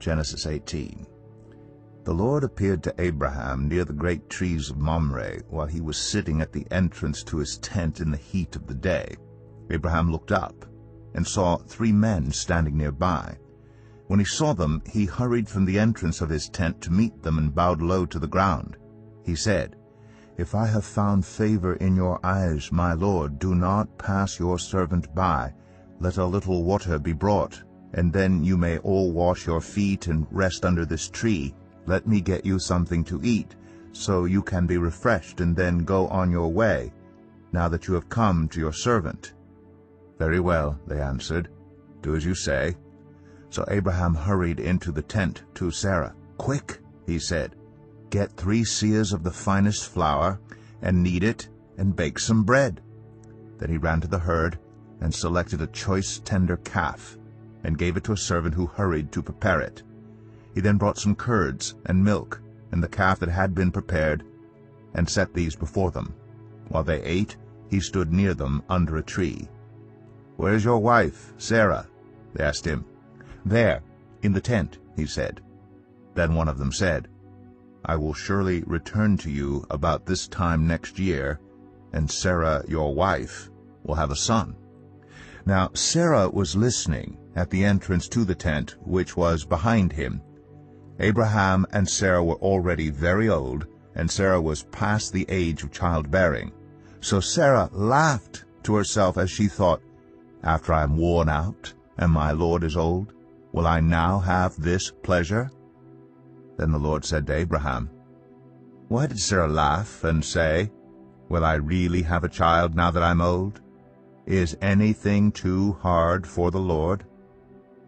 Genesis 18. The Lord appeared to Abraham near the great trees of Mamre while he was sitting at the entrance to his tent in the heat of the day. Abraham looked up and saw 3 men standing nearby. When he saw them, he hurried from the entrance of his tent to meet them and bowed low to the ground. He said, "If I have found favor in your eyes, my Lord, do not pass your servant by. Let a little water be brought, and then you may all wash your feet and rest under this tree. Let me get you something to eat, so you can be refreshed, and then go on your way, now that you have come to your servant." "Very well," they answered. "Do as you say." So Abraham hurried into the tent to Sarah. "Quick," he said, "get 3 seahs of the finest flour, and knead it, and bake some bread." Then he ran to the herd, and selected a choice tender calf, and gave it to a servant who hurried to prepare it. He then brought some curds and milk, and the calf that had been prepared, and set these before them. While they ate, he stood near them under a tree. "Where is your wife, Sarah?" they asked him. "There, in the tent," he said. Then one of them said, "I will surely return to you about this time next year, and Sarah, your wife, will have a son." Now Sarah was listening at the entrance to the tent, which was behind him. Abraham and Sarah were already very old, and Sarah was past the age of childbearing. So Sarah laughed to herself as she thought, "After I am worn out, and my Lord is old, will I now have this pleasure?" Then the Lord said to Abraham, "Why did Sarah laugh and say, 'Will I really have a child now that I'm old?' Is anything too hard for the Lord?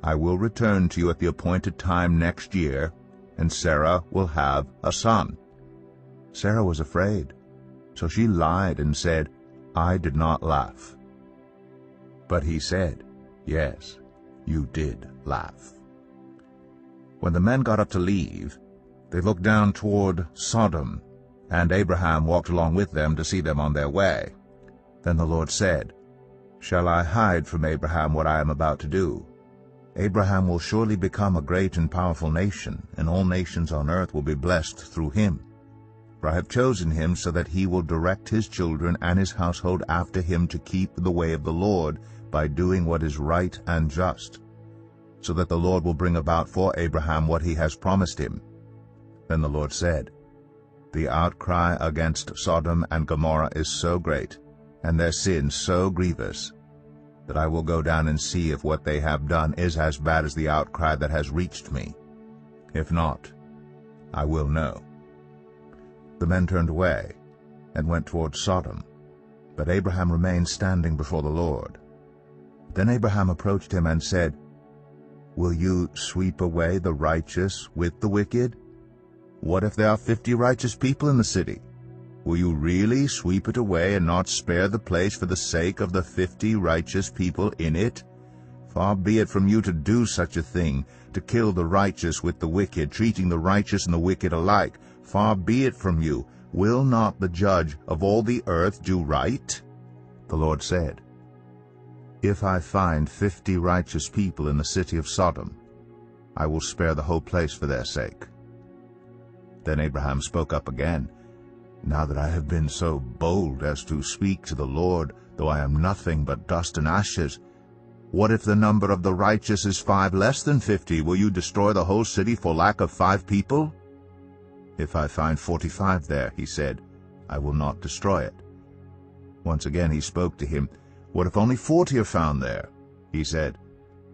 I will return to you at the appointed time next year, and Sarah will have a son." Sarah was afraid, so she lied and said, "I did not laugh." But he said, "Yes, you did laugh." When the men got up to leave, they looked down toward Sodom, and Abraham walked along with them to see them on their way. Then the Lord said, "Shall I hide from Abraham what I am about to do? Abraham will surely become a great and powerful nation, and all nations on earth will be blessed through him. For I have chosen him so that he will direct his children and his household after him to keep the way of the Lord by doing what is right and just, so that the Lord will bring about for Abraham what he has promised him." Then the Lord said, "The outcry against Sodom and Gomorrah is so great, and their sin so grievous, that I will go down and see if what they have done is as bad as the outcry that has reached me. If not, I will know." The men turned away and went toward Sodom, but Abraham remained standing before the Lord. Then Abraham approached him and said, "Will you sweep away the righteous with the wicked? What if there are 50 righteous people in the city? Will you really sweep it away and not spare the place for the sake of the 50 righteous people in it? Far be it from you to do such a thing, to kill the righteous with the wicked, treating the righteous and the wicked alike. Far be it from you. Will not the judge of all the earth do right?" The Lord said, "If I find 50 righteous people in the city of Sodom, I will spare the whole place for their sake." Then Abraham spoke up again, "Now that I have been so bold as to speak to the Lord, though I am nothing but dust and ashes, what if the number of the righteous is 5 less than 50? Will you destroy the whole city for lack of 5 people? If I find 45 there," he said, "I will not destroy it." Once again he spoke to him, "What if only 40 are found there?" He said,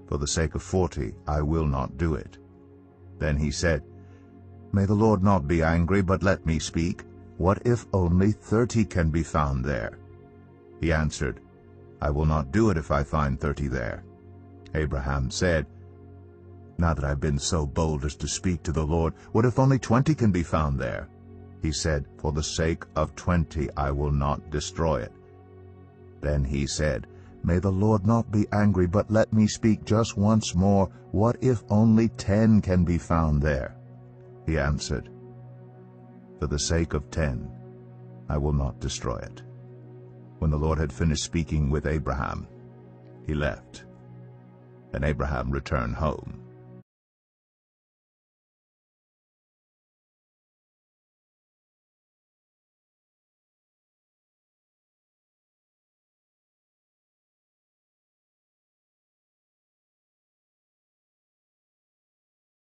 "For the sake of 40, I will not do it." Then he said, "May the Lord not be angry, but let me speak. What if only 30 can be found there?" He answered, "I will not do it if I find 30 there." Abraham said, "Now that I've been so bold as to speak to the Lord, what if only 20 can be found there?" He said, "For the sake of 20 I will not destroy it." Then he said, "May the Lord not be angry, but let me speak just once more. What if only 10 can be found there?" He answered, "For the sake of 10, I will not destroy it." When the Lord had finished speaking with Abraham, he left, and Abraham returned home.